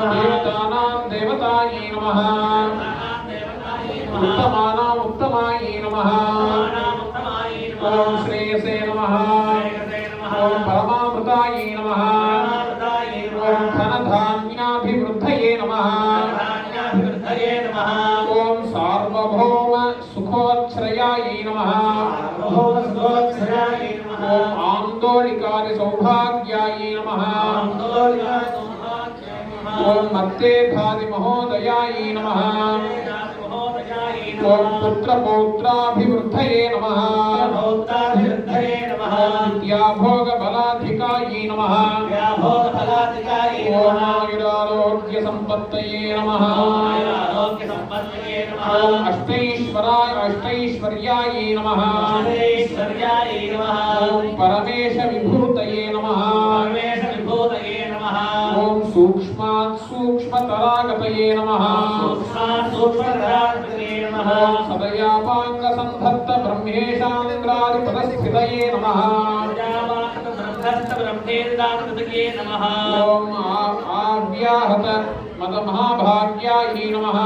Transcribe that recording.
देवतानां देवतायै नमः उत्तमानां उत्तमायै नमः ओम श्रेयसे नमः ओम परमामृतायै नमः ओम धनधान्याभिवृद्धये नमः ओम सार्वभौम सुखोच्छ्रयायै नमः ओम आंदोलिकादि सौभाग्यायै नमः ओम मत्तेभादि महोदयायै नमः ओम पुत्र पौत्राभिवृद्धये नमः विद्याभोग बलाधिकायै नमः ओम आयुरारोग्य संपत्तये नमः ओम अष्टैश्वर्यायै नमः ओम परमेश विभूतये नमः ओम सूक्ष्मात् सूक्ष्मतरागतये नमः ओम सदयापांग संधत्त ब्रह्मेशांद्रादिपदस्थितये नमः ओम आव्याहत मदमहाभाग्यायै नमः